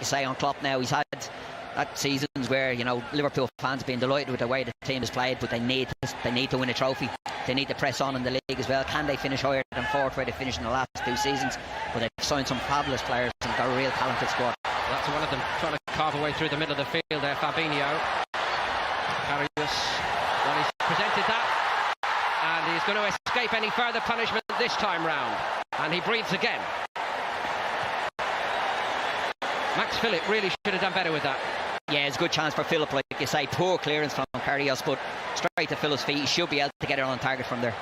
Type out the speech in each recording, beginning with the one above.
say on Klopp now. He's had seasons where, you know, Liverpool fans have been delighted with the way the team has played, but they need to win a trophy. They need to press on in the league as well. Can they finish higher than fourth where they finished in the last 2 seasons? But they've signed some fabulous players and got a real talented squad. That's one of them trying to carve a way through the middle of the field there, Fabinho. Karius, well, he's presented that, and he's going to escape any further punishment this time round. And he breathes again. Max Philip really should have done better with that. Yeah, it's a good chance for Philip, like you say. Poor clearance from Karius, but straight to Philip's feet. He should be able to get it on target from there.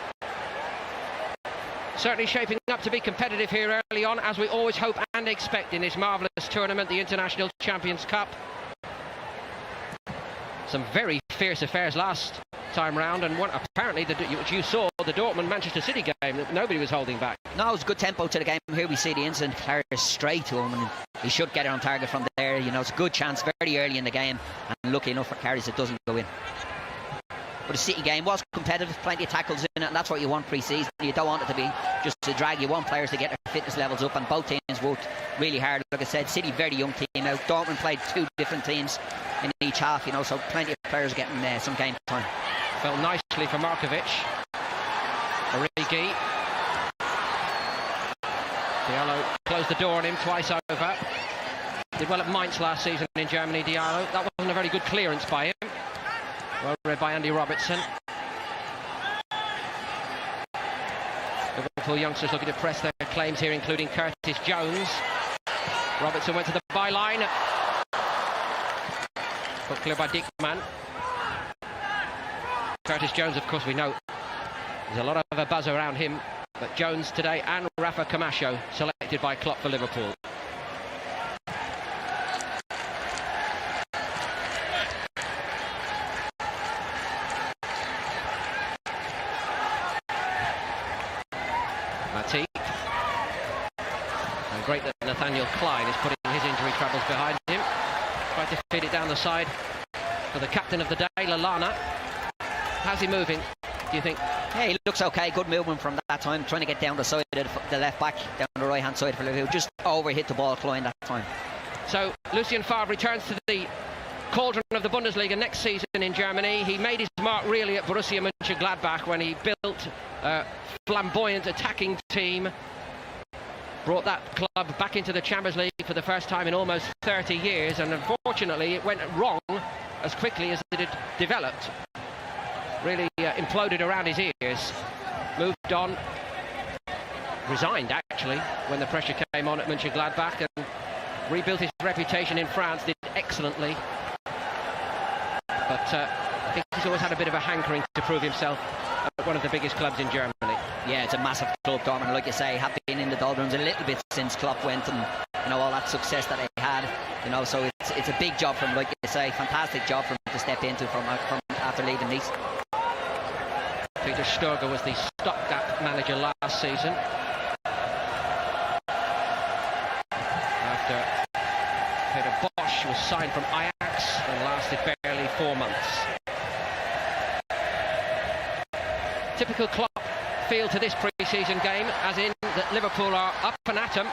Certainly shaping up to be competitive here early on, as we always hope and expect in this marvellous tournament, the International Champions Cup. Some very fierce affairs last time round, and apparently, which you saw, the Dortmund-Manchester City game, that nobody was holding back. No, it was good tempo to the game. Here we see the incident, Karius straight to him, and he should get it on target from there. You know, it's a good chance very early in the game, and lucky enough for Karius, it doesn't go in. But the City game was competitive, plenty of tackles in it, and that's what you want pre-season. You don't want it to be just a drag. You want players to get their fitness levels up, and both teams worked really hard. Like I said, City, very young team now. Dortmund played 2 different teams in each half, you know, so plenty of players getting some game time. Fell nicely for Markovic. Origi. Diallo closed the door on him twice over. Did well at Mainz last season in Germany, Diallo. That wasn't a very good clearance by him. Well read by Andy Robertson. Liverpool youngsters looking to press their claims here, including Curtis Jones. Robertson went to the byline. Put clear by Dickman. Curtis Jones, of course, we know there's a lot of a buzz around him, but Jones today and Rafa Camacho selected by Klopp for Liverpool. Matip. And great that Nathaniel Klein is putting his injury troubles behind him. Tried to feed it down the side for the captain of the day, Lallana. How's he moving, do you think? Yeah, he looks okay. Good movement from that time. Trying to get down the side of the left back, down the right hand side for Liverpool. Just overhit the ball, Klein, that time. So Lucien Favre returns to the cauldron of the Bundesliga next season in Germany. He made his mark really at Borussia Mönchengladbach when he built a flamboyant attacking team. Brought that club back into the Champions League for the first time in almost 30 years, and unfortunately it went wrong as quickly as it had developed. Really imploded around his ears. Moved on. Resigned, actually, when the pressure came on at Mönchengladbach, and rebuilt his reputation in France, did excellently. But I think he's always had a bit of a hankering to prove himself at one of the biggest clubs in Germany. Yeah, it's a massive club, Dortmund. Like you say, have been in the doldrums a little bit since Klopp went, and you know all that success that they had. You know, so it's a big job from, like you say, fantastic job for him to step into from after leaving Nice. Peter Stöger was the stopgap manager last season. After Peter Bosch was signed from Ajax and lasted barely 4 months. Typical Klopp feel to this pre-season game, as in that Liverpool are up and at 'em.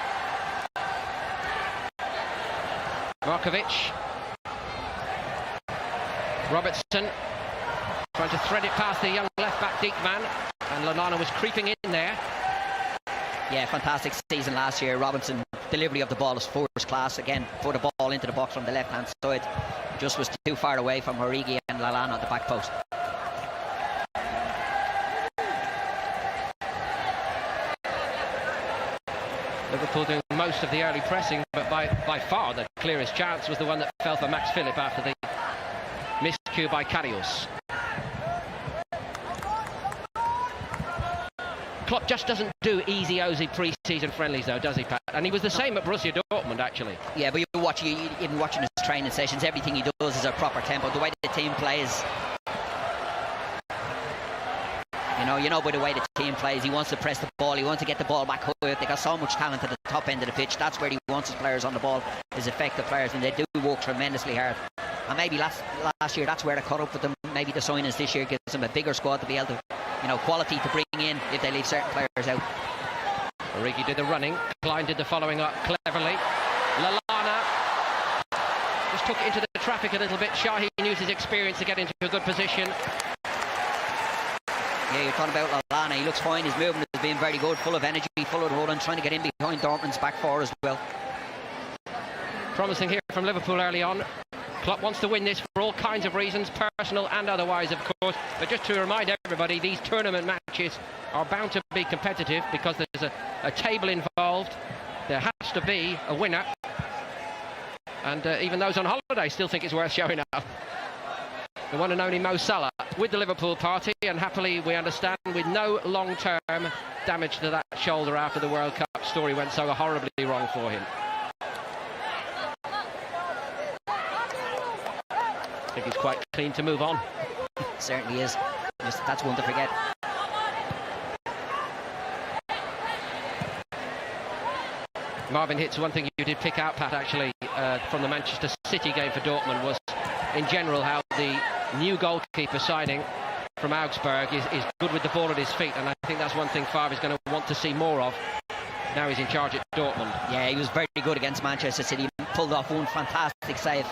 Markovic. Robertson trying to thread it past the young left-back Diekman, and Lallana was creeping in there. Yeah, fantastic season last year. Robinson, delivery of the ball is first class. Again, put the ball into the box from the left-hand side. Just was too far away from Origi and Lallana at the back post. Liverpool doing most of the early pressing, but by far the clearest chance was the one that fell for Max Philip after the miscue by Karius. Klopp just doesn't do easy-ozy pre-season friendlies, though, does he, Pat? And he was the same at Borussia Dortmund, actually. Yeah, but even watching his training sessions, everything he does is a proper tempo. The way the team plays, you know by the way the team plays, he wants to press the ball, he wants to get the ball back high. They got so much talent at the top end of the pitch. That's where he wants his players on the ball, his effective players, and they do work tremendously hard. And maybe last year, that's where they caught up with them. Maybe the signings this year gives them a bigger squad to be able to, quality to bring in if they leave certain players out. Origi did the running, Klein did the following up cleverly. Lallana took it into the traffic a little bit. Shaheen used his experience to get into a good position. Yeah, you're talking about Lallana. He looks fine. His movement has been very good, full of energy, full of running, trying to get in behind Dortmund's back four as well. Promising here from Liverpool early on. Klopp wants to win this for all kinds of reasons, personal and otherwise, of course. But just to remind everybody, these tournament matches are bound to be competitive because there's a table involved. There has to be a winner. And even those on holiday still think it's worth showing up. The one and only Mo Salah with the Liverpool party, and happily, we understand, with no long-term damage to that shoulder after the World Cup story went so horribly wrong for him. I think he's quite clean to move on. Certainly is. That's one to forget. Marvin hits one thing you did pick out, Pat, actually, from the Manchester City game for Dortmund was, in general, how the new goalkeeper signing from Augsburg is good with the ball at his feet, and I think that's one thing Favre is going to want to see more of. Now he's in charge at Dortmund. Yeah, he was very good against Manchester City. He pulled off one fantastic save,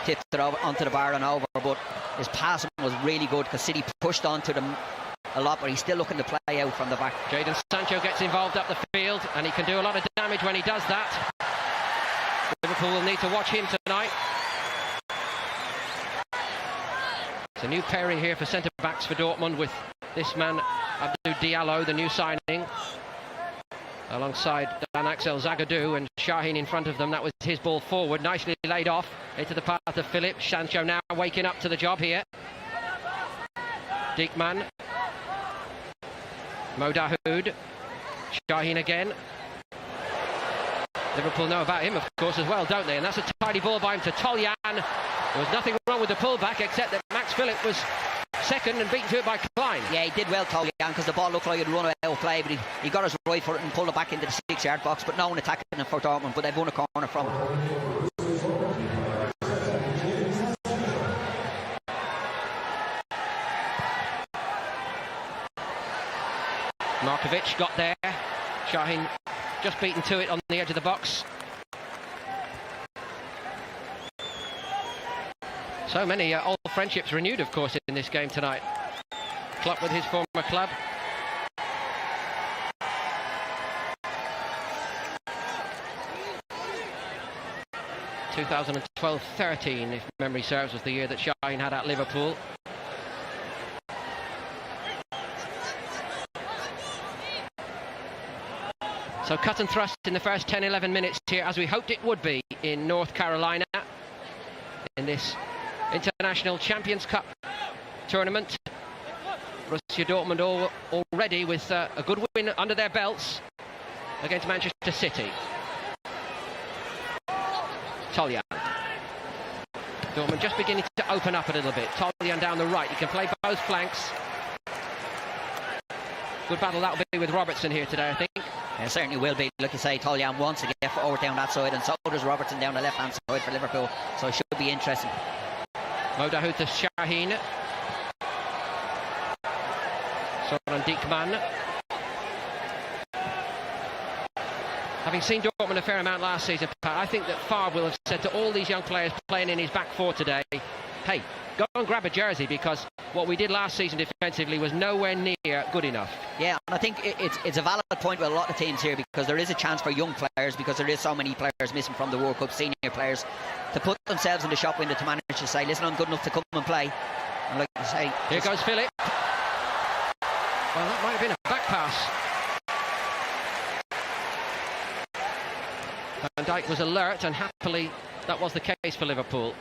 tipped it over, onto the bar and over, but his passing was really good because City pushed onto them a lot, but he's still looking to play out from the back. Jadon Sancho gets involved up the field, and he can do a lot of damage when he does that. Liverpool will need to watch him tonight. It's a new pairing here for centre-backs for Dortmund with this man, Abdou Diallo, the new signing, alongside Dan Axel Zagadou, and Shaheen in front of them. That was his ball forward, nicely laid off into the path of Philip. Sancho now waking up to the job here. Diekman. Mo Dahoud. Shaheen again. Liverpool know about him, of course, as well, don't they? And that's a tidy ball by him to Toljan. There was nothing wrong with the pullback, except that Max Philip was second and beaten to it by Klein. Yeah, he did well, Toljan, because the ball looked like it would run out of play, but he got his right foot and pulled it back into the 6-yard box. But no one attacking him for Dortmund, but they've won a corner from it. Markovic got there. Shaheen just beaten to it on the edge of the box. So many old friendships renewed, of course, in this game tonight. Klopp with his former club. (2012-13), if memory serves, was the year that Shaheen had at Liverpool. So cut and thrust in the first 10-11 minutes here, as we hoped it would be in North Carolina in this International Champions Cup tournament. Borussia Dortmund already with a good win under their belts against Manchester City. Toljan. Dortmund just beginning to open up a little bit. Toljan down the right. He can play both flanks. Good battle that will be with Robertson here today, I think. It certainly will be. Like you say, Toljan wants to get forward down that side, and so does Robertson down the left-hand side for Liverpool. So it should be interesting. Mo Dahoud to Shaheen. Soran Diekman. Having seen Dortmund a fair amount last season, Pat, I think that Favre will have said to all these young players playing in his back four today, hey, go and grab a jersey, because what we did last season defensively was nowhere near good enough. Yeah, and I think it's a valid point with a lot of teams here, because there is a chance for young players, because there is so many players missing from the World Cup, senior players, to put themselves in the shop window to manage to say, listen, I'm good enough to come and play. And like you say, here goes Philip. Well, that might have been a back pass. Van Dijk was alert, and happily that was the case for Liverpool.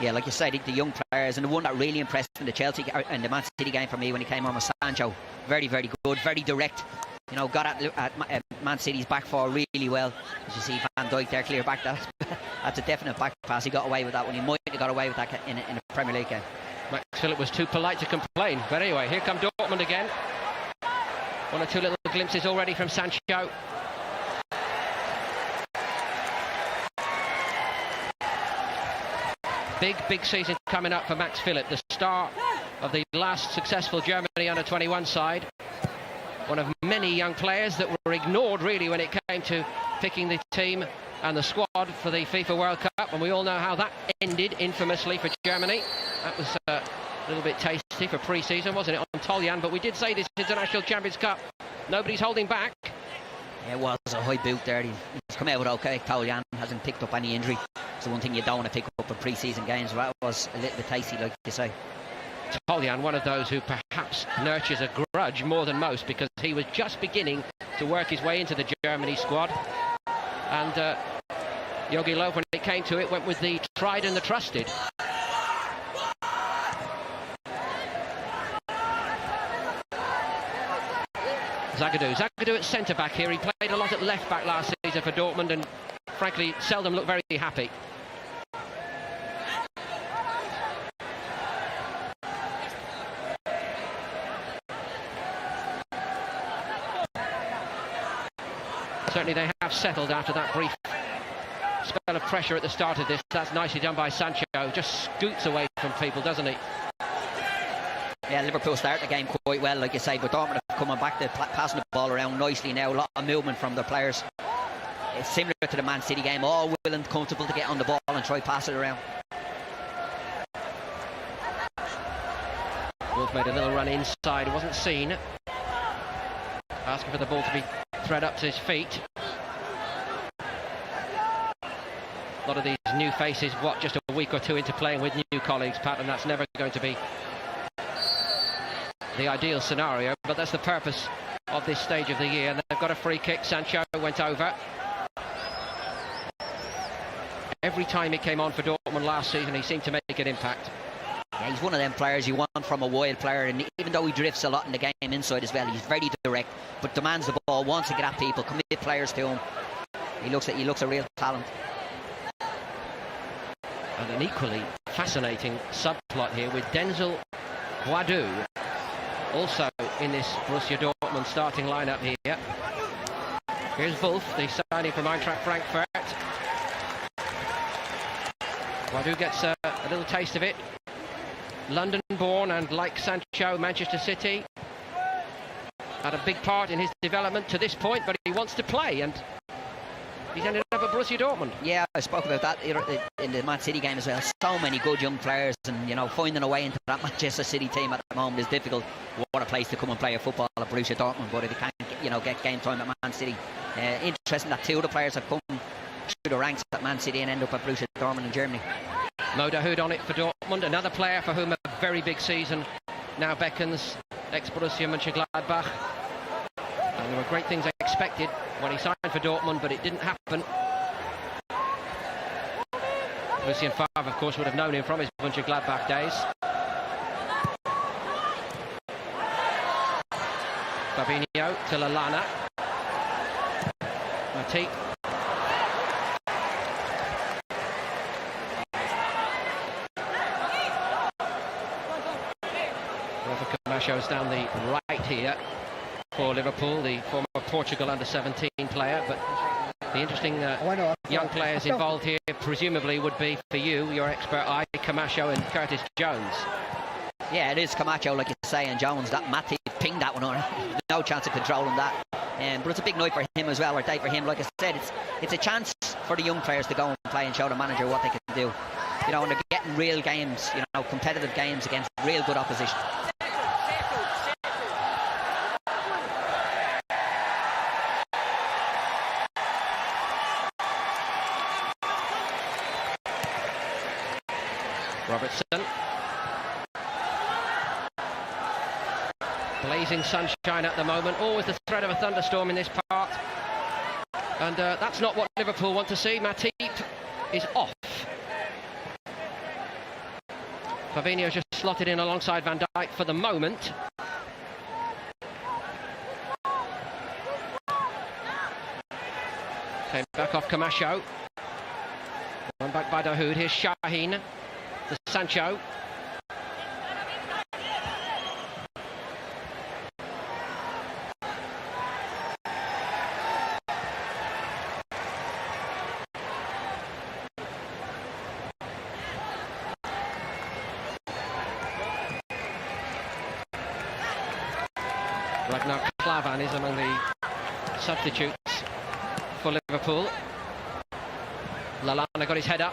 Yeah, like you said, the young players, and the one that really impressed in the Chelsea and the Man City game for me when he came on was Sancho. Very, very good, very direct. You know, got at Man City's back four really well. As you see Van Dijk there, clear back. That's a definite back pass. He got away with that one. He might have got away with that in a Premier League game. Max Philip was too polite to complain. But anyway, here come Dortmund again. One or two little glimpses already from Sancho. Big season coming up for Max Philip, the star of the last successful Germany under-21 side. One of many young players that were ignored really when it came to picking the team and the squad for the FIFA World Cup, and we all know how that ended infamously for Germany. That was a little bit tasty for pre-season, wasn't it, on Toljan? But we did say this International Champions Cup, nobody's holding back. Yeah, it was a high boot there. He's come out with okay. Toljan hasn't picked up any injury. It's the one thing you don't want to pick up in pre-season games. That was a little bit tasty, like you say. Toljan, one of those who perhaps nurtures a grudge more than most, because he was just beginning to work his way into the Germany squad. And Jogi Löw, when it came to it, went with the tried and the trusted. Zagadou at centre-back here. He played a lot at left-back last season for Dortmund and, frankly, seldom looked very happy. Certainly they have settled after that brief spell of pressure at the start of this. That's nicely done by Sancho. Just scoots away from people, doesn't he? Yeah, Liverpool start the game quite well, like you say, but Dortmund are coming back to passing the ball around nicely now. A lot of movement from the players. It's similar to the Man City game, all willing and comfortable to get on the ball and try pass it around. Wolf made a little run inside, wasn't seen. Asking for the ball to be thread up to his feet. A lot of these new faces, just a week or two into playing with new colleagues, Pat, and that's never going to be the ideal scenario, but that's the purpose of this stage of the year. And they've got a free kick. Sancho went over. Every time he came on for Dortmund last season, he seemed to make an impact. Yeah, he's one of them players you want from a wild player, and even though he drifts a lot in the game inside as well, he's very direct, but demands the ball, wants to get at people, commit players to him. He looks a real talent. And an equally fascinating subplot here with Denzel Boadu, also in this Borussia Dortmund starting lineup here. Here's Wolf, the signing from Eintracht Frankfurt. Boadu gets a little taste of it. London-born, and like Sancho, Manchester City. Had a big part in his development to this point, but he wants to play, and he's ended up at Borussia Dortmund. Yeah, I spoke about that in the Man City game as well. So many good young players, and you know, finding a way into that Manchester City team at the moment is difficult. What a place to come and play a football at Borussia Dortmund, but if you can't get game time at Man City. Interesting that two of the players have come through the ranks at Man City and end up at Borussia Dortmund in Germany. Mo Dahoud on it for Dortmund, another player for whom a very big season now beckons, ex-Borussia Mönchengladbach. And there were great things expected when he signed for Dortmund, but it didn't happen. Lucien Favre, of course, would have known him from his Mönchengladbach days. Fabinho to Lallana. Matip. Camasho's down the right here for Liverpool, the former Portugal under-17 player. But the interesting young players involved here presumably would be, for you, your expert eye, Camacho and Curtis Jones. Yeah, it is Camacho, like you say, and Jones. That Matip pinged that one on. No chance of controlling that. But it's a big night for him as well, or day for him. Like I said, it's a chance for the young players to go and play and show the manager what they can do. You know, and they're getting real games, you know, competitive games against real good opposition. Robertson. Blazing sunshine at the moment, always the threat of a thunderstorm in this part. And that's not what Liverpool want to see. Matip is off. Fabinho just slotted in alongside Van Dijk for the moment. Came back off Camacho. One back by Dahoud. Here's Shaheen to Sancho. Ragnar Klavan is among the substitutes for Liverpool. Lallana got his head up.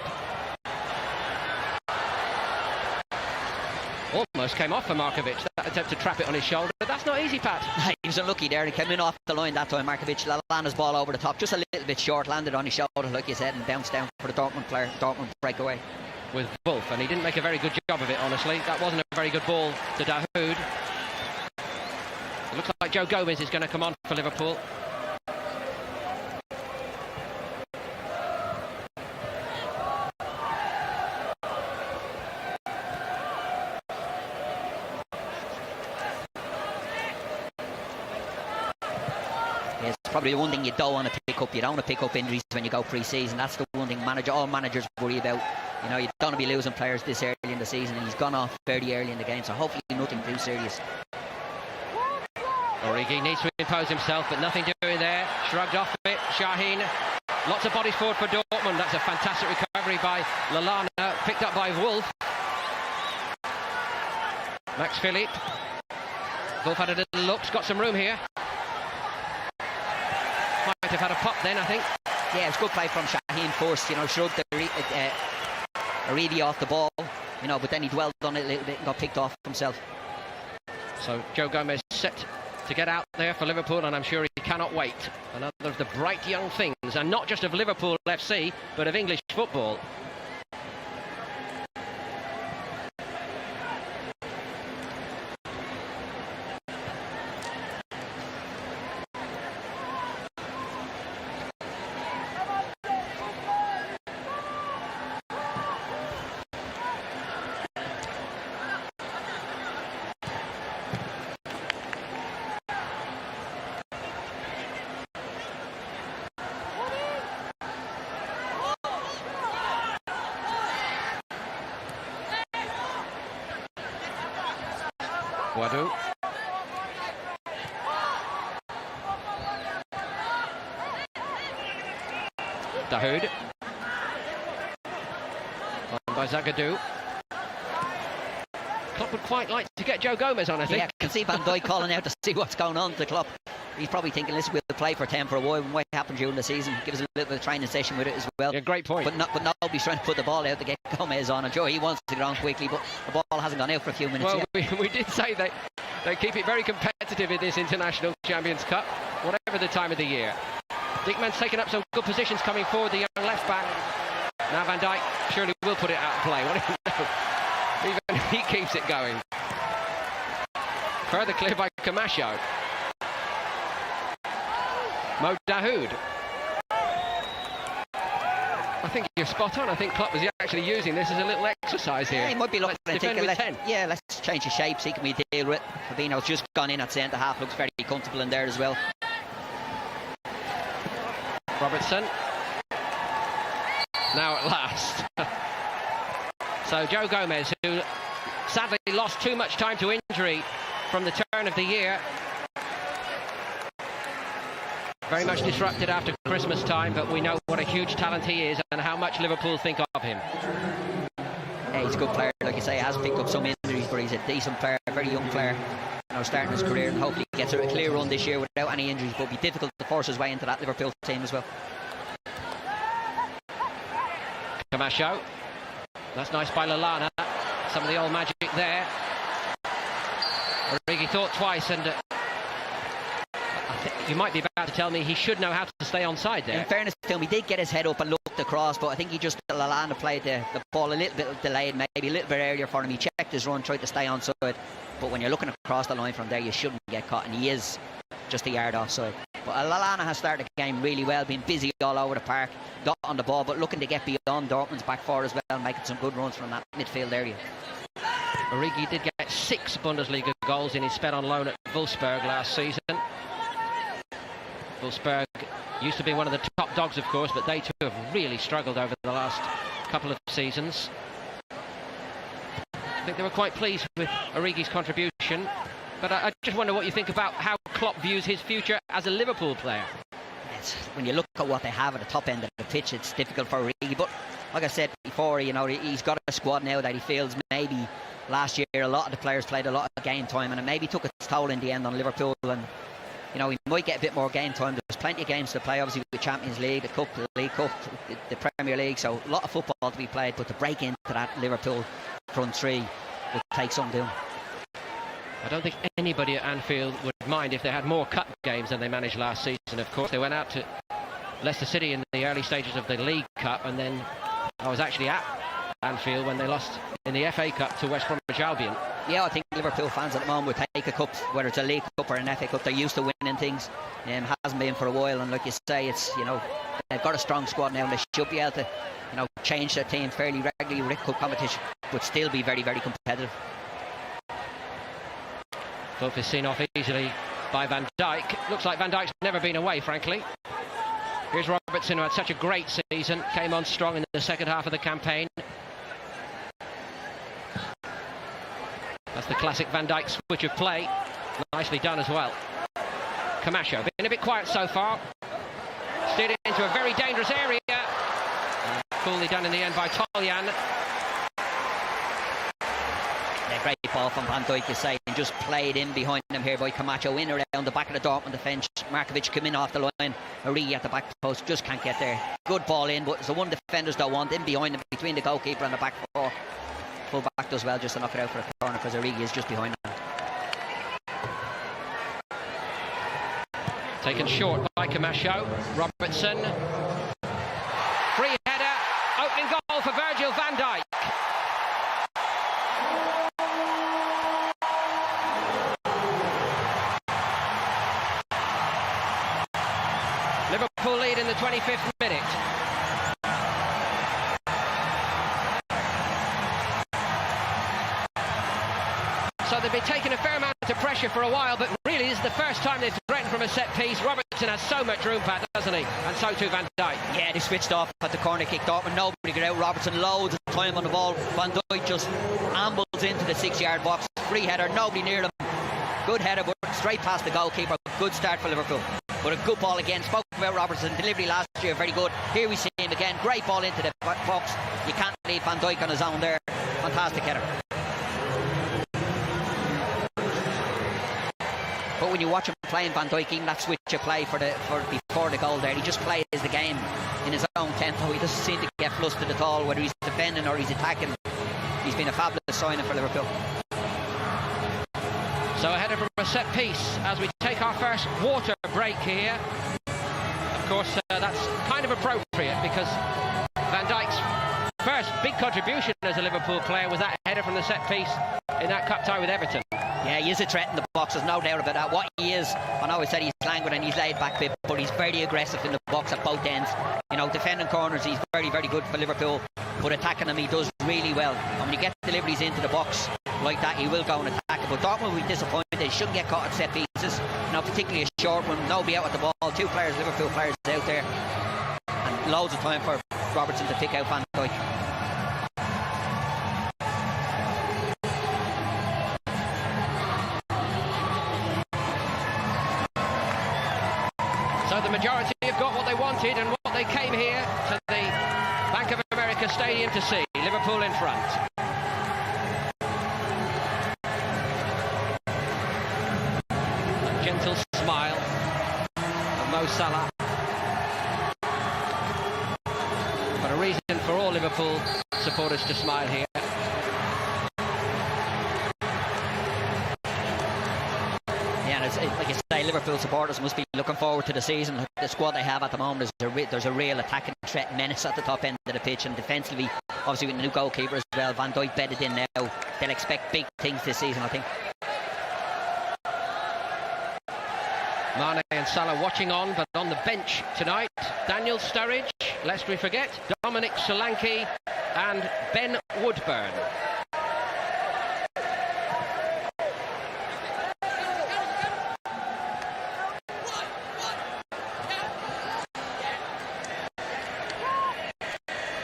Almost came off for Markovic, that attempt to trap it on his shoulder, but that's not easy, Pat. He was unlucky there. He came in off the line that time, Markovic. Lallana's ball over the top, just a little bit short, landed on his shoulder, like you said, and bounced down for the Dortmund player. Dortmund breakaway. With Wolf, and he didn't make a very good job of it, honestly. That wasn't a very good ball to Dahoud. It looks like Joe Gomez is going to come on for Liverpool. It's probably the one thing you don't want to pick up. You don't want to pick up injuries when you go pre-season. That's the one thing all managers worry about. You know, you don't want to be losing players this early in the season, and he's gone off fairly early in the game, so hopefully nothing too serious. Origi needs to impose himself, but nothing doing there. Shrugged off it, Shaheen. Lots of bodies forward for Dortmund. That's a fantastic recovery by Lallana, picked up by Wolf. Max Philipp. Wolf had a little look, got some room here. Might have had a pop then, I think. Yeah, it's good play from Shaheen first, you know, shrugged Origi off the ball, you know, but then he dwelled on it a little bit and got picked off himself. So Joe Gomez set to get out there for Liverpool, and I'm sure he cannot wait. Another of the bright young things, and not just of Liverpool FC, but of English football. Guadu. Dahoud. On by Zagadou. Klopp would quite like to get Joe Gomez on, I think. Yeah, I can see Van Dijk calling out to see what's going on to Klopp. He's probably thinking, listen, we'll play for 10 for a while, and what happened during the season, give us a little bit of training session with it as well. Yeah, great point. But nobody's trying to put the ball out to get Gomez on. I'm sure he wants to get on quickly, but the ball hasn't gone out for a few minutes well, yet. we did say that they keep it very competitive in this International Champions Cup, whatever the time of the year. Dickman's taken up some good positions coming forward, the young left back. Now Van Dijk surely will put it out of play. What do you know? Even he keeps it going. Further clear by Camacho. Mo Dahoud. I think you're spot on. I think Klopp was actually using this as a little exercise here. Yeah, he might be looking at defend with 10. Yeah, let's change the shape, see can we deal with it. Fabinho's just gone in at centre half, looks very comfortable in there as well. Robertson. Now at last. So Joe Gomez, who sadly lost too much time to injury from the turn of the year. Very much disrupted after Christmas time, but we know what a huge talent he is and how much Liverpool think of him. Yeah, he's a good player, like you say, he has picked up some injuries, but he's a decent player, a very young player, you know, starting his career, and hopefully he gets a clear run this year without any injuries, but it'll be difficult to force his way into that Liverpool team as well. Camacho. That's nice by Lallana. Some of the old magic there. Origi thought twice, and you might be about to tell me he should know how to stay onside there. In fairness to him, he did get his head up and looked across, but I think he just, Lallana played the ball a little bit delayed, maybe a little bit earlier for him. He checked his run, tried to stay onside, but when you're looking across the line from there, you shouldn't get caught, and he is just a yard offside. But Lallana has started the game really well, been busy all over the park, got on the ball, but looking to get beyond Dortmund's back four as well, making some good runs from that midfield area. Origi did get 6 Bundesliga goals in his spell on loan at Wolfsburg last season. Wolfsburg used to be one of the top dogs, of course, but they too have really struggled over the last couple of seasons. I think they were quite pleased with Origi's contribution, but I just wonder what you think about how Klopp views his future as a Liverpool player. When you look at what they have at the top end of the pitch, it's difficult for Origi, but like I said before, you know, he's got a squad now that he feels maybe last year a lot of the players played a lot of game time, and it maybe took its toll in the end on Liverpool, and you know, he might get a bit more game time. There's plenty of games to play, obviously, with the Champions League, the Cup, the League Cup, the Premier League, so a lot of football to be played, but to break into that Liverpool front three will take some doing. I don't think anybody at Anfield would mind if they had more cup games than they managed last season. Of course, they went out to Leicester City in the early stages of the League Cup, and then I was actually at Anfield when they lost in the FA Cup to West Bromwich Albion. Yeah, I think Liverpool fans at the moment would take a cup, whether it's a League Cup or an FA Cup. They're used to winning things, hasn't been for a while, and like you say, it's, you know, they've got a strong squad now, and they should be able to, you know, change their team fairly regularly with cup competition, but still be very, very competitive. Both is seen off easily by Van Dijk. Looks like Van Dijk's never been away, frankly. Here's Robertson, who had such a great season, came on strong in the second half of the campaign. That's the classic Van Dijk switch of play. Nicely done as well. Camacho, been a bit quiet so far. Steered it into a very dangerous area. Coolly done in the end by Toljan. Yeah, great ball from Van Dijk, you say, and just played in behind him here by Camacho, in around the back of the Dortmund defence. Markovic come in off the line. Origi at the back post, just can't get there. Good ball in, but it's the one defenders don't want, in behind him, between the goalkeeper and the back four. Full back does well just to knock it out for a corner, because Origi is just behind him. Taken short by Camacho. Robertson. Free header. Opening goal for Virgil van Dijk. Liverpool lead in the 25th minute. So they've been taking a fair amount of pressure for a while, but really this is the first time they've threatened from a set piece. Robertson has so much room, Pat, doesn't he? And so too Van Dijk. Yeah, they switched off at the corner kick. Dortmund, nobody got out. Robertson loads of time on the ball. Van Dijk just ambles into the 6-yard box. Free header, nobody near him. Good header, but straight past the goalkeeper. Good start for Liverpool. But a good ball again. Spoke about Robertson. Delivery last year, very good. Here we see him again. Great ball into the box. You can't leave Van Dijk on his own there. Fantastic header. But when you watch him playing, Van Dijk, even that switch of play for before the goal there, he just plays the game in his own tempo. He doesn't seem to get flustered at all, whether he's defending or he's attacking. He's been a fabulous signing for Liverpool. So a header from a set piece as we take our first water break here. Of course, that's kind of appropriate, because Van Dijk's first big contribution as a Liverpool player was that header from the set piece in that cup tie with Everton. Yeah, he is a threat in the box, there's no doubt about that. What he is, I know I said he's languid and he's laid back a bit, but he's very aggressive in the box at both ends. You know, defending corners, he's very, very good for Liverpool, but attacking them, he does really well. And when you get deliveries into the box like that, he will go and attack it. But Dortmund will be disappointed. He shouldn't get caught at set pieces. You know, particularly a short one, nobody out at the ball. Two players, Liverpool players out there. And loads of time for Robertson to pick out Van Dijk. So the majority have got what they wanted and what they came here to the Bank of America Stadium to see. Liverpool in front. A gentle smile of Mo Salah. But a reason for all Liverpool supporters to smile here. Like I say, Liverpool supporters must be looking forward to the season. The squad they have at the moment, there's a real attacking threat, menace at the top end of the pitch, and defensively, obviously with the new goalkeeper as well, Van Dijk bedded in now. They'll expect big things this season, I think. Mane and Salah watching on, but on the bench tonight, Daniel Sturridge, lest we forget, Dominic Solanke and Ben Woodburn.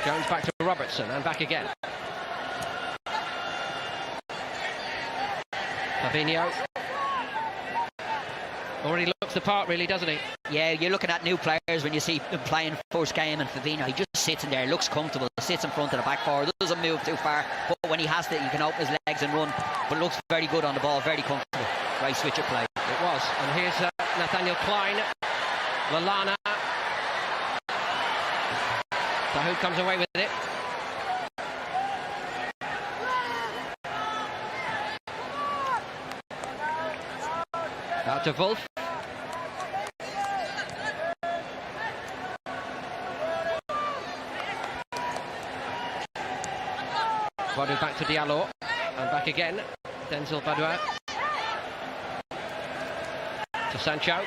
Jones back to Robertson and back again. Fabinho already looks the part, really, doesn't he? Yeah, you're looking at new players when you see them playing first game, and Fabinho, he just sits in there, looks comfortable, sits in front of the back four, doesn't move too far, but when he has to, he can open his legs and run, but looks very good on the ball, very comfortable. Right switch of play. It was. And here's Nathaniel Klein. Lallana. Dahoud comes away with it. Out to Wolf. Badou back to Diallo. And back again. Denzel Badou. To Sancho.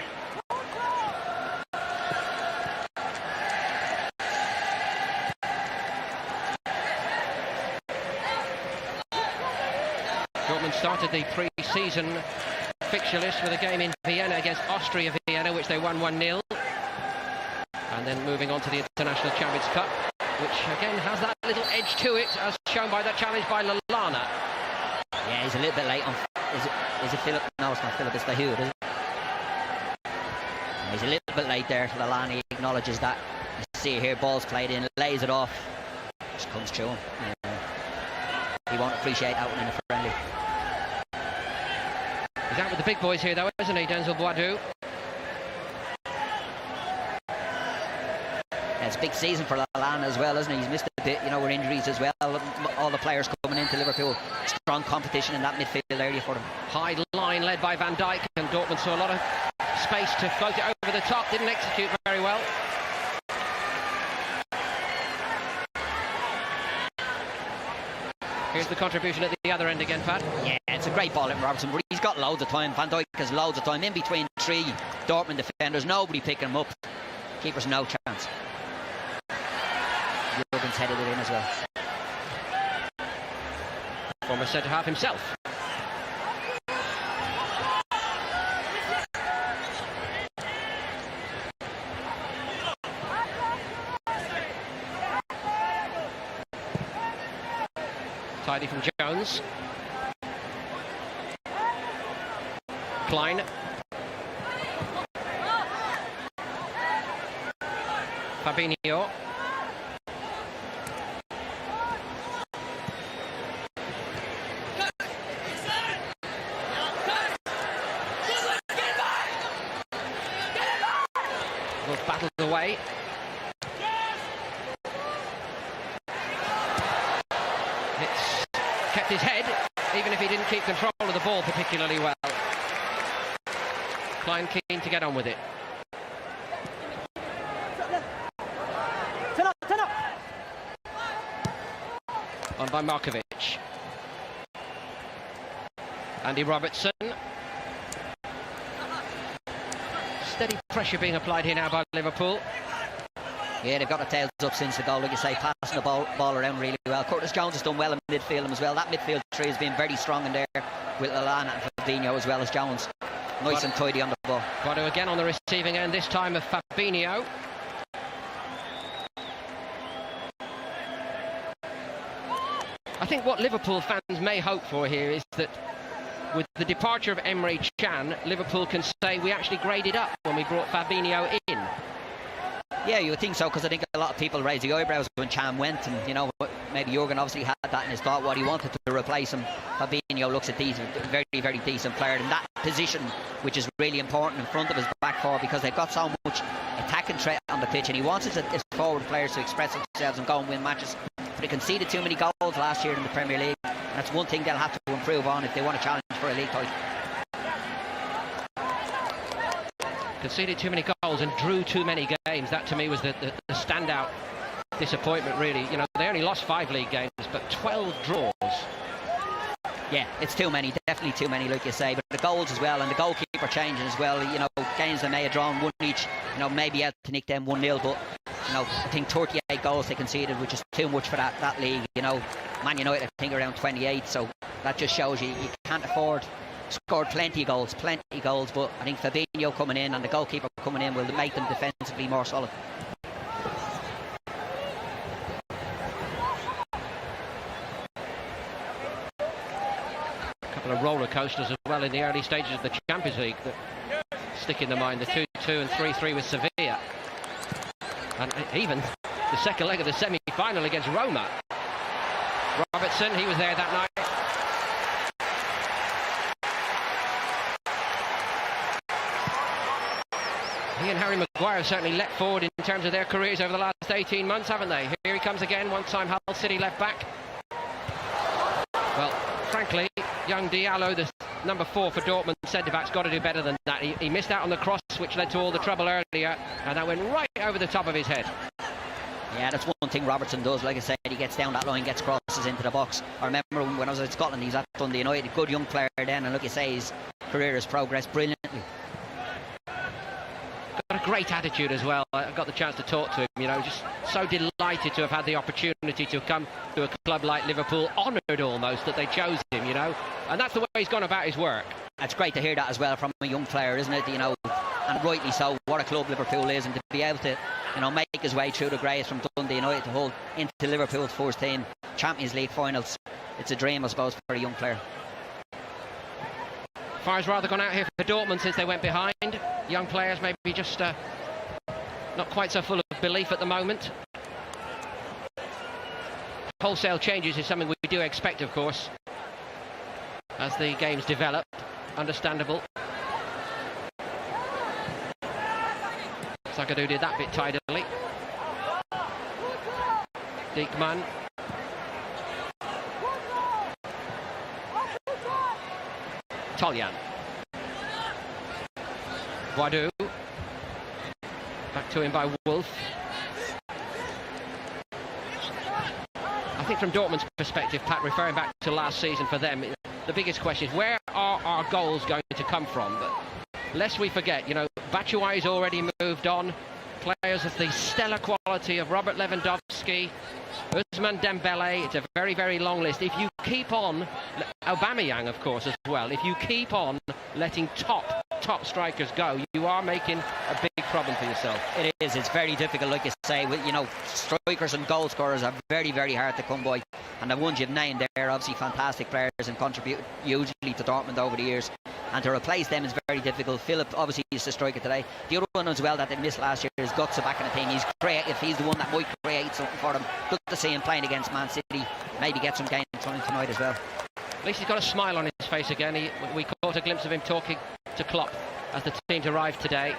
Dortmund started the pre-season fixture list with a game in Vienna against Austria Vienna, which they won 1-0. And then moving on to the International Champions Cup, which again has that little edge to it, as shown by that challenge by Lallana. Yeah, he's a little bit late on. Is it Philip? No, it's not Philip, it's Dahoud, is it? Yeah, he's a little bit late there. Lallana acknowledges that. You see here, ball's played in, lays it off. Just comes through him. He won't appreciate that one in a friendly. He's out with the big boys here, though, isn't he, Denzel Badou? Yeah, it's a big season for Lallana as well, isn't he? He's missed a bit, you know, with injuries as well. All the players coming into Liverpool. Strong competition in that midfield area for them. High line led by Van Dijk, and Dortmund saw a lot of space to float it over the top. Didn't execute very well. Here's the contribution at the other end again, Pat. Yeah, it's a great ball in Robertson, but he's got loads of time. Van Dijk has loads of time in between three Dortmund defenders. Nobody picking him up. Keeper's no chance. Jurgen's headed it in as well. Former centre-half himself. Tidy from Jones. Klein. Fabinho. Both battled away. It's kept his head, even if he didn't keep control of the ball particularly well. Klein keen to get on with it. On by Markovic. Andy Robertson. Steady pressure being applied here now by Liverpool. Yeah, they've got the tails up since the goal, like you say, passing the ball around really well. Curtis Jones has done well in midfield as well. That midfield three has been very strong in there with Lallana and Fabinho as well as Jones. Nice and tidy on the ball. Badou again on the receiving end, this time of Fabinho. I think what Liverpool fans may hope for here is that with the departure of Emre Can, Liverpool can say we actually graded up when we brought Fabinho in. Yeah, you would think so, because I think a lot of people raised the eyebrows when Can went, and you know, maybe Jurgen obviously had that in his thought what he wanted to replace him. Fabinho looks a decent, very, very decent player in that position, which is really important in front of his back four, because they've got so much attacking threat on the pitch, and he wants his forward players to express themselves and go and win matches. But they conceded too many goals last year in the Premier League, and that's one thing they'll have to improve on if they want to challenge for a league title. Conceded too many goals and drew too many games. That to me was the standout disappointment, really. You know, they only lost 5 league games, but 12 draws. Yeah, it's too many, definitely too many, like you say. But the goals as well, and the goalkeeper changing as well. You know, games they may have drawn one each, you know, maybe out to nick them 1-0, but you know, I think 38 goals they conceded, which is too much for that league. You know, Man United I think around 28, so that just shows you can't afford. Scored plenty of goals, but I think Fabinho coming in and the goalkeeper coming in will make them defensively more solid. A couple of roller coasters as well in the early stages of the Champions League that stick in the mind, the 2-2 and 3-3 with Sevilla, and even the second leg of the semi-final against Roma. Robertson, he was there that night. He and Harry Maguire have certainly leapt forward in terms of their careers over the last 18 months, haven't they? Here he comes again, one-time Hull City left back. Well, frankly, young Diallo, the number 4 for Dortmund centre-back's got to do better than that. He missed out on the cross, which led to all the trouble earlier, and that went right over the top of his head. Yeah, that's one thing Robertson does. Like I said, he gets down that line, gets crosses into the box. I remember when I was at Scotland, he's at Dundee United, good young player then, and like you say, his career has progressed brilliantly. Got a great attitude as well. I got the chance to talk to him, you know, just so delighted to have had the opportunity to come to a club like Liverpool, honoured almost that they chose him, you know, and that's the way he's gone about his work. It's great to hear that as well from a young player, isn't it? You know, and rightly so. What a club Liverpool is, and to be able to, you know, make his way through the grades from Dundee United to hold into Liverpool's first team Champions League finals, it's a dream, I suppose, for a young player. Fire's rather gone out here for Dortmund since they went behind. Young players maybe just not quite so full of belief at the moment. Wholesale changes is something we do expect, of course, as the games develop. Understandable. Zagadou did that bit tidily. Diekman. Toljan. Boadou. Back to him by Wolf. I think from Dortmund's perspective, Pat, referring back to last season for them, the biggest question is where are our goals going to come from? But lest we forget, you know, Batshuayi's already moved on. Players of the stellar quality of Robert Lewandowski, Ousmane Dembele, it's a very, very long list. If you keep on, Aubameyang, of course, as well, if you keep on letting top strikers go, you are making a big problem for yourself. It is, it's very difficult, like you say, with, you know, strikers and goal scorers are very, very hard to come by, and the ones you've named there are obviously fantastic players and contribute hugely to Dortmund over the years, and to replace them is very difficult. Philip obviously is the striker today. The other one as well that they missed last year is Guts back in the team. He's creative, he's the one that might create something for them. Good to see him playing against Man City, maybe get some games on him tonight as well. At least he's got a smile on his face again. We caught a glimpse of him talking to Klopp as the teams arrived today.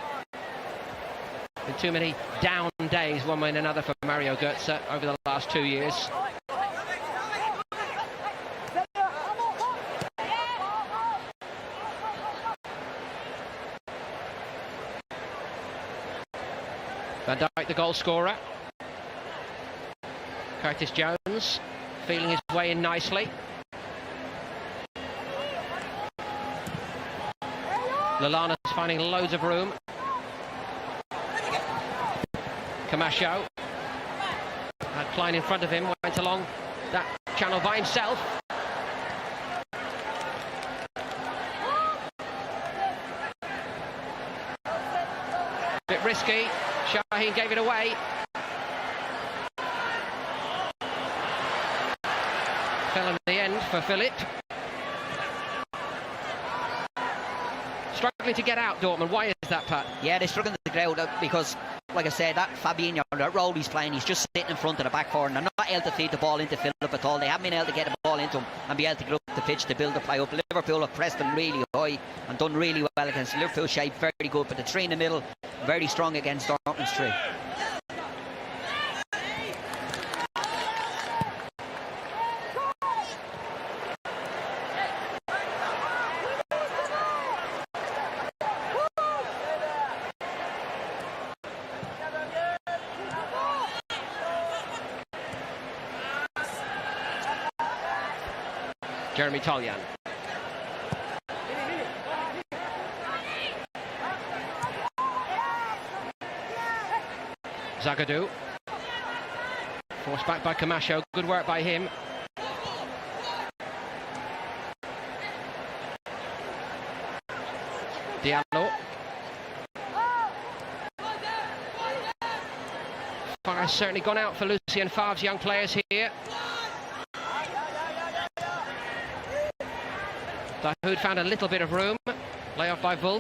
Been too many down days, one way and another, for Mario Götze over the last 2 years. Van Dijk, the goal scorer. Curtis Jones feeling his way in nicely. Lallana's finding loads of room. Camacho had Klein in front of him, went along that channel by himself. Bit risky. Shaheen gave it away. Fell in the end for Philip. Struggling to get out, Dortmund. Why is that, Pat? Yeah, they're struggling to get out because, like I said, that Fabinho, that role he's playing, he's just sitting in front of the back four, and they're not able to feed the ball into Philip at all. They haven't been able to get the ball into him and be able to get up the pitch to build the play up. Liverpool have pressed them really high and done really well against Liverpool shape, very good, but the three in the middle, very strong against Dortmund's three. Jeremy Toljan. Zagadou. Forced back by Camacho. Good work by him. Diallo. Fire's certainly gone out for Lucien Favre's young players here. Dahoud found a little bit of room. Lay off by Wolf.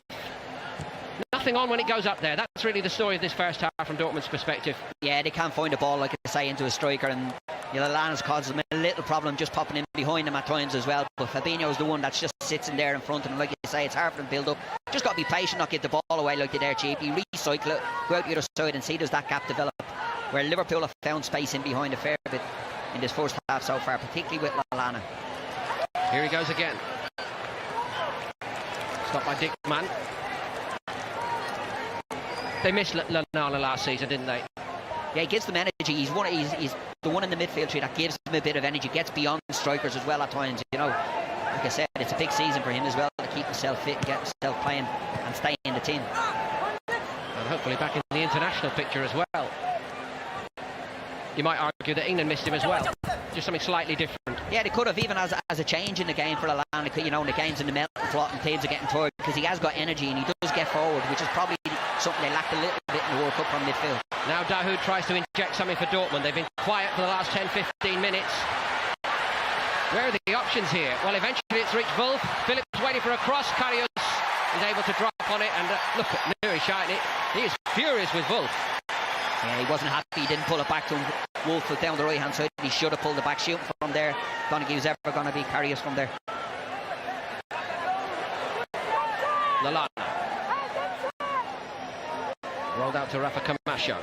Nothing on when it goes up there. That's really the story of this first half from Dortmund's perspective. Yeah, they can't find the ball, like I say, into a striker, and Yeah, Lallana's caused them a little problem just popping in behind them at times as well. But Fabinho's the one that just sits in there in front of him. Like you say, it's hard for them to build up. Just got to be patient, not give the ball away like they did there cheaply. Recycle it, go out the other side and see does that gap develop. Where Liverpool have found space in behind a fair bit in this first half so far, particularly with Lallana. Here he goes again. Stopped by Dickman. They missed Lallana last season, didn't they? Yeah, he gives them energy. He's the one in the midfield tree that gives them a bit of energy, gets beyond strikers as well at times. You know, like I said, it's a big season for him as well to keep himself fit and get himself playing and stay in the team. And hopefully back in the international picture as well. You might argue that England missed him as well, just something slightly different. Yeah, they could have, even as a change in the game for Lallana. You know, in the games in the melting plot and teams are getting tired because he has got energy and he does get forward, which is probably something they lacked a little bit in the World Cup from midfield. Now Dahoud tries to inject something for Dortmund. They've been quiet for the last 10-15 minutes. Where are the options here? Well, eventually it's reached Wolf. Phillips waiting for a cross. Karius is able to drop on it, and look at Nuri Shahin. He is furious with Wolf. Yeah, he wasn't happy. He didn't pull it back to him. Wolf was down the right hand side. He should have pulled it back, shooting from there. Don't think he was ever going to be Karius from there. Lallana. Rolled out to Rafa Camacho.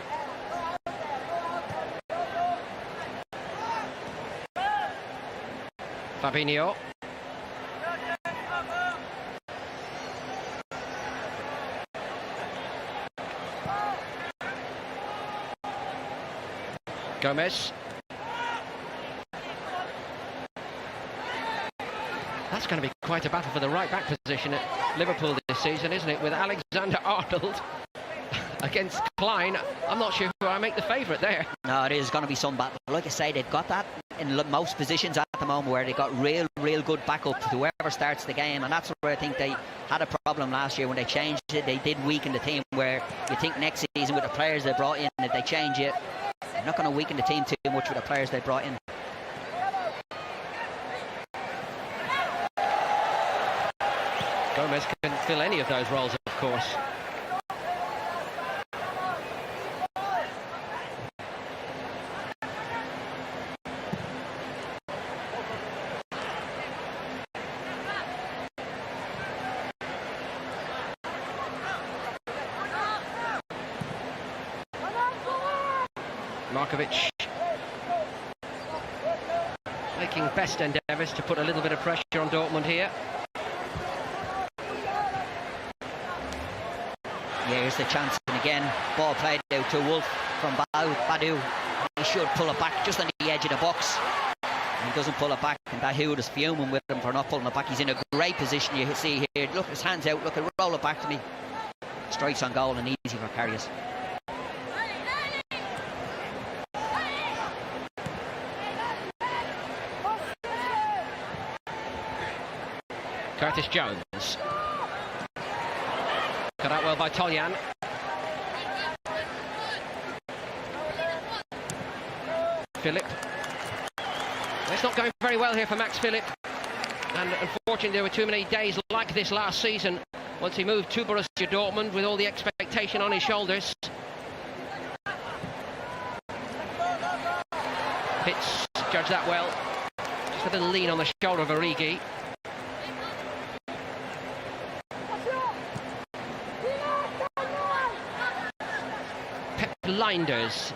Fabinho. Gomez. That's going to be quite a battle for the right back position at Liverpool this season, isn't it? With Alexander-Arnold against Klein. I'm not sure who I make the favourite there. No, it is going to be some battle. Like I say, they've got that in most positions at the moment where they got real good backup to whoever starts the game, and that's where I think they had a problem last year when they changed it. They did weaken the team, where you think next season with the players they brought in, if they change it, they're not going to weaken the team too much with the players they brought in. Gomez can fill any of those roles, of course. Markovic making best endeavours to put a little bit of pressure on Dortmund here. Yeah, here's the chance, and again, ball played out to Wolf from Badu. He should pull it back just on the edge of the box. And he doesn't pull it back, and Dahoud is fuming with him for not pulling it back. He's in a great position, you see here. Look, his hands out, look, roll it back to me. Strikes on goal and easy for Karius. Curtis Jones. Cut out well by Toljan. Philip. It's not going very well here for Max Philip. And unfortunately there were too many days like this last season once he moved to Borussia Dortmund with all the expectation on his shoulders. Hits, judge that well. Just a little lean on the shoulder of Origi. Linders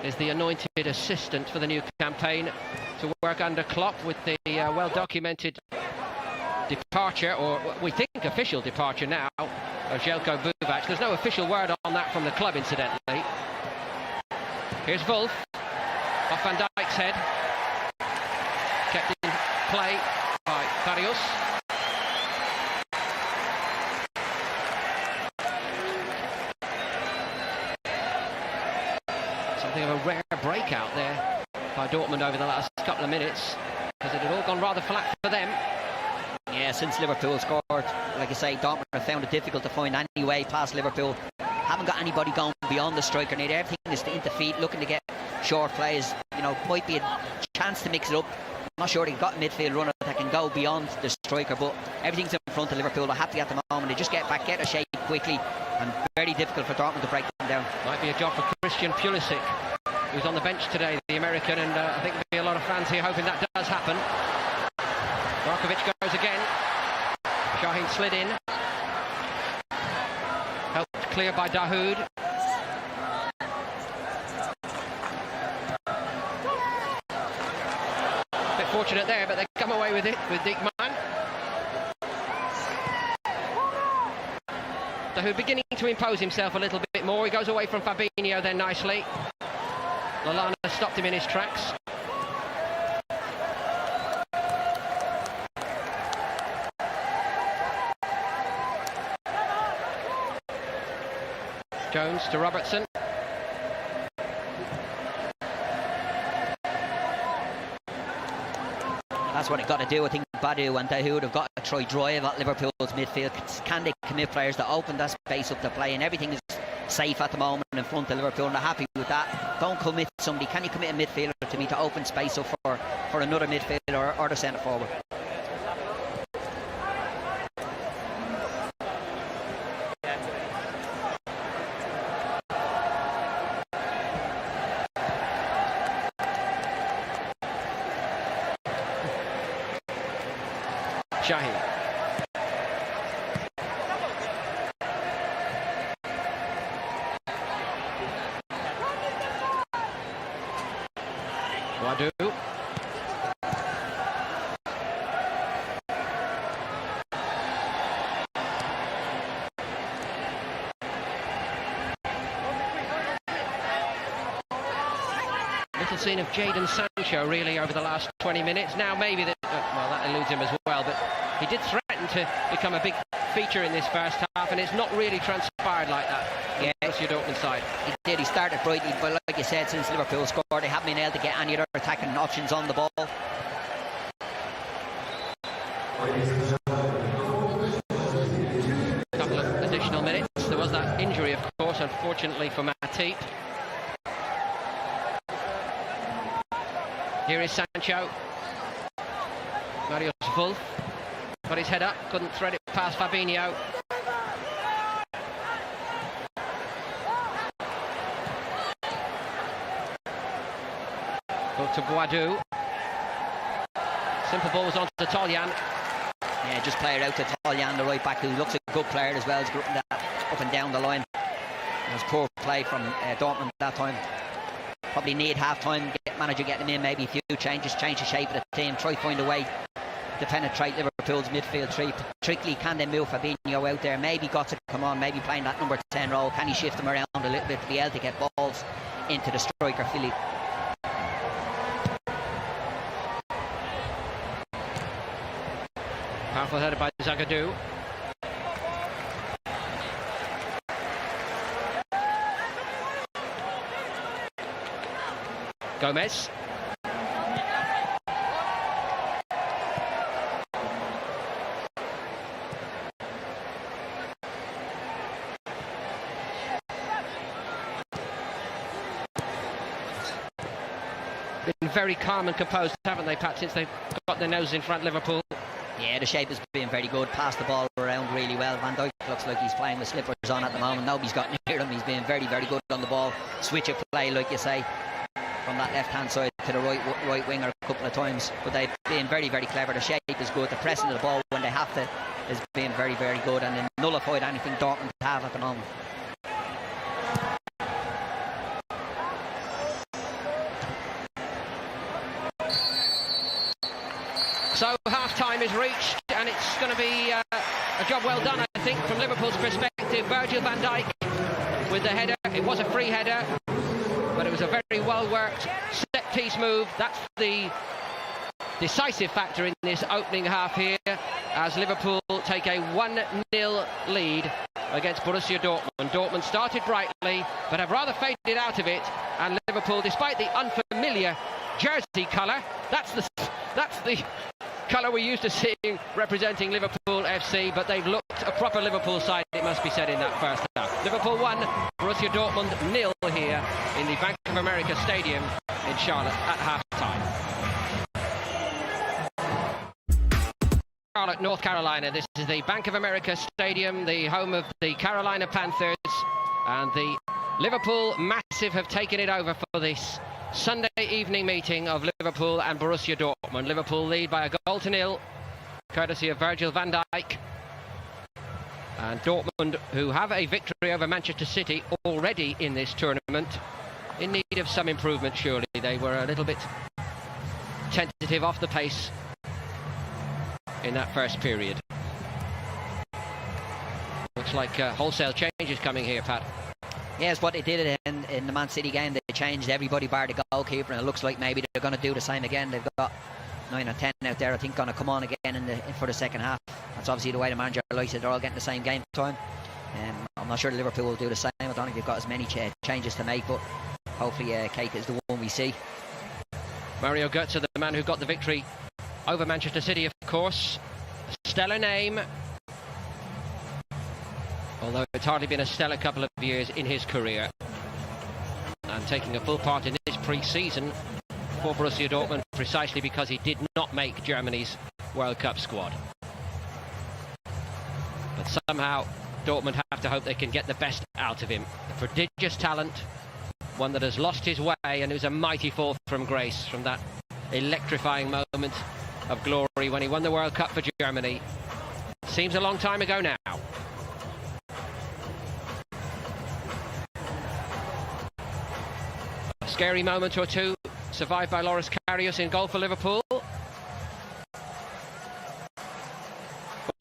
is the anointed assistant for the new campaign to work under Klopp with the well-documented departure, or we think official departure now, of Željko Buvac. There's no official word on that from the club, incidentally. Here's Wolf, off Van Dijk's head. Kept in play by Karius. Something of a rare breakout there by Dortmund over the last couple of minutes, because it had all gone rather flat for them. Yeah, since Liverpool scored, like I say, Dortmund have found it difficult to find any way past Liverpool. Haven't got anybody going beyond the striker need. Everything is into feet, looking to get short plays. You know, might be a chance to mix it up. I'm not sure they've got a midfield runner that can go beyond the striker, but everything's in front of Liverpool. They're happy at the moment. They just get back, get a shape quickly, and very difficult for Dortmund to break them down. Might be a job for Christian Pulisic, who's on the bench today, the American, and I think there'll be a lot of fans here hoping that does happen. Markovic goes again. Shaheen slid in. Helped clear by Dahoud. Bit fortunate there, but they come away with it with Diekman. Dahoud beginning to impose himself a little bit more. He goes away from Fabinho then nicely. Lallana stopped him in his tracks. Jones to Robertson. That's what it got to do. I think Badu and Dahoud have got to try drive at Liverpool's midfield. Can they commit players to open that space up to play? And everything is safe at the moment in front of Liverpool, and they're happy with that. Don't commit somebody. Can you commit a midfielder to me to open space up for another midfielder or the centre forward? Shaheen. Wadu. Little scene of Jadon Sancho really over the last 20 minutes. Now maybe that, well, that eludes him as well, but he did threaten to become a big feature in this first half, and it's not really transpired like that. Yeah, Borussia Dortmund side. He did. He started brightly, but like you said, since Liverpool scored, they haven't been able to get any other attacking options on the ball. A couple of additional minutes. There was that injury, of course, unfortunately for Matip. Here is Sancho. Marius Wolf got his head up, couldn't thread it past Fabinho. Go to Boadou. Simple ball was on to Toljan. Yeah, just play it out to Toljan, the right back, who looks a good player as well. He's getting that up and down the line. It was poor play from Dortmund that time. Probably need half-time, manager getting him in, maybe a few changes, change the shape of the team, try to find a way to penetrate Liverpool's midfield three. Particularly, can they move Fabinho out there? Maybe got to come on, maybe playing that number 10 role. Can he shift them around a little bit to be able to get balls into the striker, Philly? Powerful header by Zagadou. Gomez. Been very calm and composed, haven't they, Pat, since they've got their nose in front of Liverpool? Yeah, the shape has been very good. Passed the ball around really well. Van Dijk looks like he's playing with slippers on at the moment. Nobody's got near him. He's been very, very good on the ball. Switch of play, like you say, from that left-hand side to the right winger a couple of times. But they've been very, very clever. The shape is good. The pressing of the ball when they have to has been very, very good, and then nullified anything Dortmund have at the moment. So half-time is reached, and it's going to be a job well done, I think, from Liverpool's perspective. Virgil van Dijk with the header. It was a free header, but it was a very well-worked set-piece move. That's the decisive factor in this opening half here, as Liverpool take a 1-0 lead against Borussia Dortmund. Dortmund started brightly, but have rather faded out of it, and Liverpool, despite the unfamiliar jersey colour, that's the colour we're used to seeing representing Liverpool FC, but they've looked a proper Liverpool side, it must be said, in that first half. Liverpool 1, Borussia Dortmund 0 here in the Bank of America Stadium in Charlotte at half-time. Charlotte, North Carolina. This is the Bank of America Stadium, the home of the Carolina Panthers and the Liverpool Massive have taken it over for this Sunday evening meeting of Liverpool and Borussia Dortmund. Liverpool lead by a goal to nil, courtesy of Virgil van Dijk. And Dortmund, who have a victory over Manchester City already in this tournament, in need of some improvement surely. They were a little bit tentative off the pace in that first period. Looks like wholesale changes coming here, Pat. Yes, what they did in the Man City game, they changed everybody bar the goalkeeper, and it looks like maybe they're going to do the same again. They've got 9 or 10 out there, I think, going to come on again for the second half. That's obviously the way the manager likes it. They're all getting the same game time. I'm not sure Liverpool will do the same. I don't think they've got as many changes to make, but hopefully Keita is the one we see. Mario Götze, the man who got the victory over Manchester City, of course. Stellar name. Although it's hardly been a stellar couple of years in his career. And taking a full part in this pre-season for Borussia Dortmund, precisely because he did not make Germany's World Cup squad. But somehow Dortmund have to hope they can get the best out of him. A prodigious talent, one that has lost his way, and it was a mighty fall from grace from that electrifying moment of glory when he won the World Cup for Germany. Seems a long time ago now. A scary moment or two survived by Loris Karius in goal for Liverpool. Well,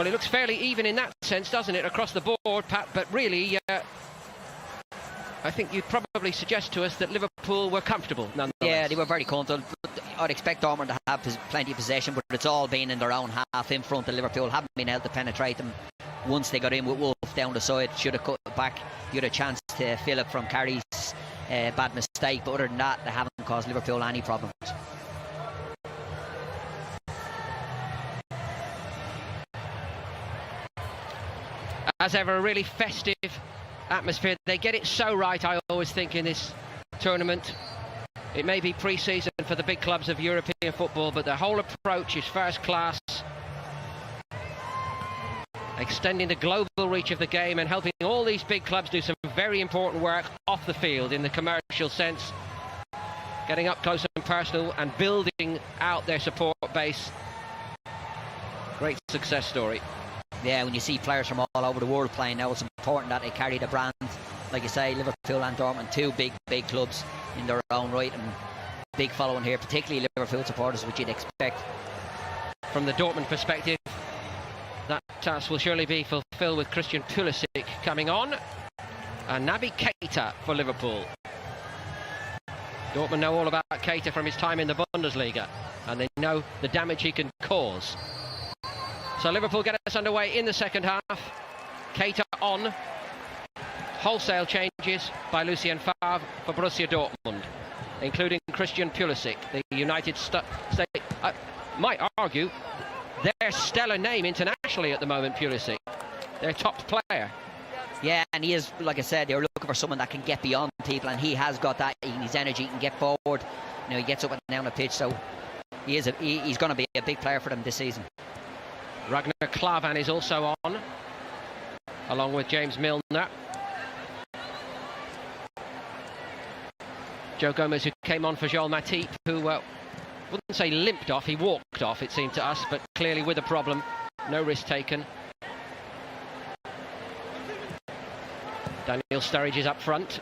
it looks fairly even in that sense, doesn't it, across the board, Pat? But really, I think you'd probably suggest to us that Liverpool were comfortable, nonetheless. Yeah, they were very comfortable. I'd expect Dortmund to have plenty of possession, but it's all been in their own half in front of Liverpool. Haven't been able to penetrate them. Once they got in with Wolf down the side, should have cut it back. You had a chance to fill it from Carey's bad mistake, but other than that, they haven't caused Liverpool any problems. As ever, a really festive atmosphere. They get it so right, I always think, in this tournament. It may be pre-season for the big clubs of European football, but the whole approach is first class, extending the global reach of the game and helping all these big clubs do some very important work off the field in the commercial sense, getting up close and personal and building out their support base. Great success story. Yeah, when you see players from all over the world playing now, it's important that they carry the brand. Like you say, Liverpool and Dortmund, two big clubs in their own right, and big following here, particularly Liverpool supporters, which you'd expect. From the Dortmund perspective, that task will surely be fulfilled with Christian Pulisic coming on, and Naby Keita for Liverpool. Dortmund know all about Keita from his time in the Bundesliga, and they know the damage he can cause. So Liverpool get us underway in the second half. Keita on. Wholesale changes by Lucien Favre for Borussia Dortmund, including Christian Pulisic, the United States. Might argue their stellar name internationally at the moment, Pulisic. Their top player. Yeah, and he is, like I said, they're looking for someone that can get beyond people, and he has got that in his energy, can get forward. You know, he gets up and down the pitch, so he's going to be a big player for them this season. Ragnar Klavan is also on, along with James Milner. Joe Gomez, who came on for Joel Matip, who wouldn't say limped off, he walked off, it seemed to us, but clearly with a problem. No risk taken. Daniel Sturridge is up front.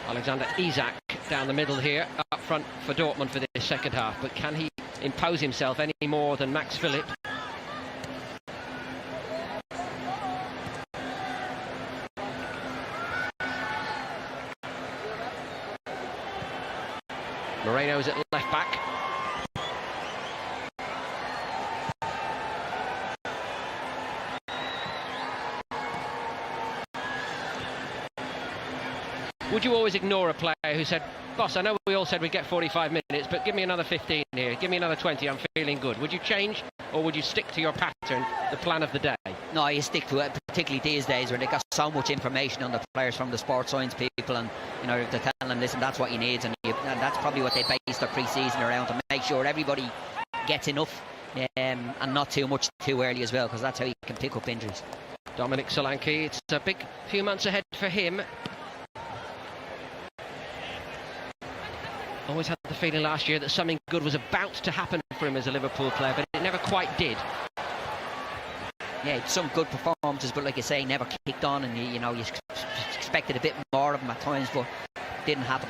Alexander Isak down the middle here, up front for Dortmund for this second half. But can he impose himself any more than Max Philipp? Moreno's at left back. Would you always ignore a player who said, boss, I know we all said we'd get 45 minutes, but give me another 15 here, give me another 20, I'm feeling good. Would you change, or would you stick to your pattern, the plan of the day? No, you stick to it, particularly these days where they got so much information on the players from the sports science people, and you know, they're telling them, listen, that's what you need, and that's probably what they base their pre-season around, to make sure everybody gets enough and not too much too early as well, because that's how you can pick up injuries. Dominic Solanke, it's a big few months ahead for him. Always had the feeling last year that something good was about to happen for him as a Liverpool player, but it never quite did. Yeah, some good performances, but like you say, never kicked on, and you expected a bit more of him at times, but didn't happen.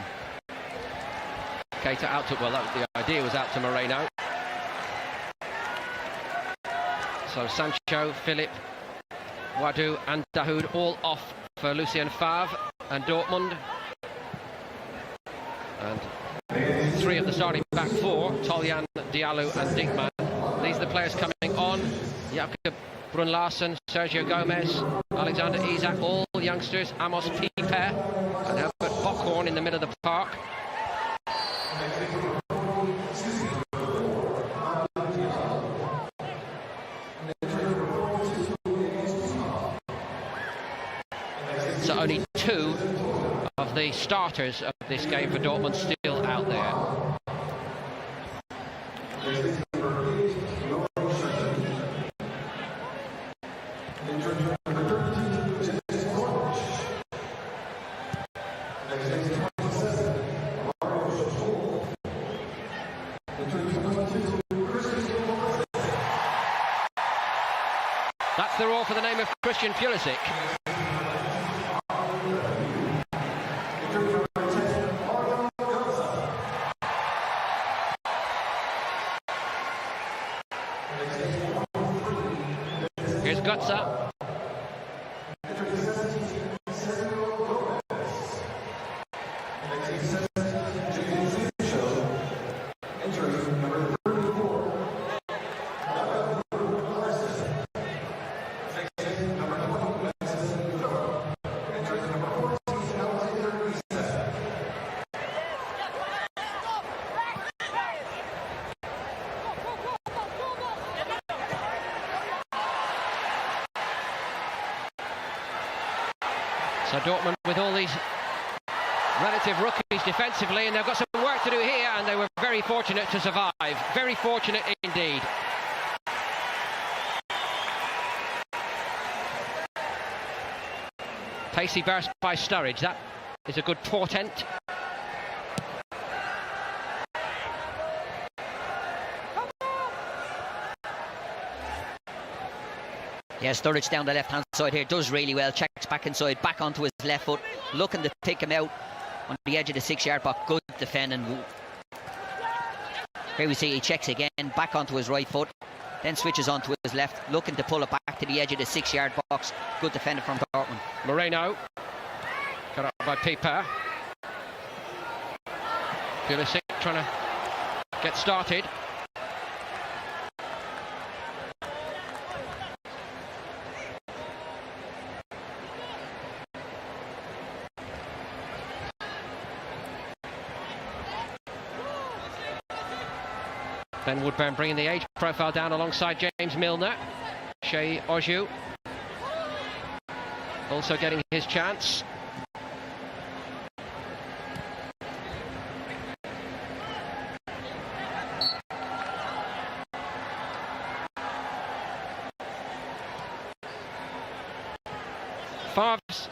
Keita out to, well, the idea was out to Moreno. So Sancho, Philip, Wadu and Dahoud all off for Lucien Favre and Dortmund. And three of the starting back four, Toljan, Diallo and Dinkman. These are the players coming on. Jakob Brun Larsen, Sergio Gomez, Alexander Isak, all youngsters. Amos Pieper and Herbert Bockhorn in the middle of the park. So only two of the starters of this game for Dortmund still out there. That's the roar for the name of Christian Pulisic. Here's Götze. So Dortmund with all these relative rookies defensively, and they've got some work to do here, and they were very fortunate to survive. Very fortunate indeed. Pacey burst by Sturridge. That is a good portent. Yeah, Sturridge down the left-hand side here does really well. Checks back inside, back onto his left foot, looking to pick him out on the edge of the 6-yard box. Good defending. Here we see he checks again, back onto his right foot, then switches onto his left, looking to pull it back to the edge of the 6-yard box. Good defending from Dortmund. Moreno, cut up by Pieper. Pulisic trying to get started. Ben Woodburn bringing the age profile down alongside James Milner. Shea Oju also getting his chance. Favre's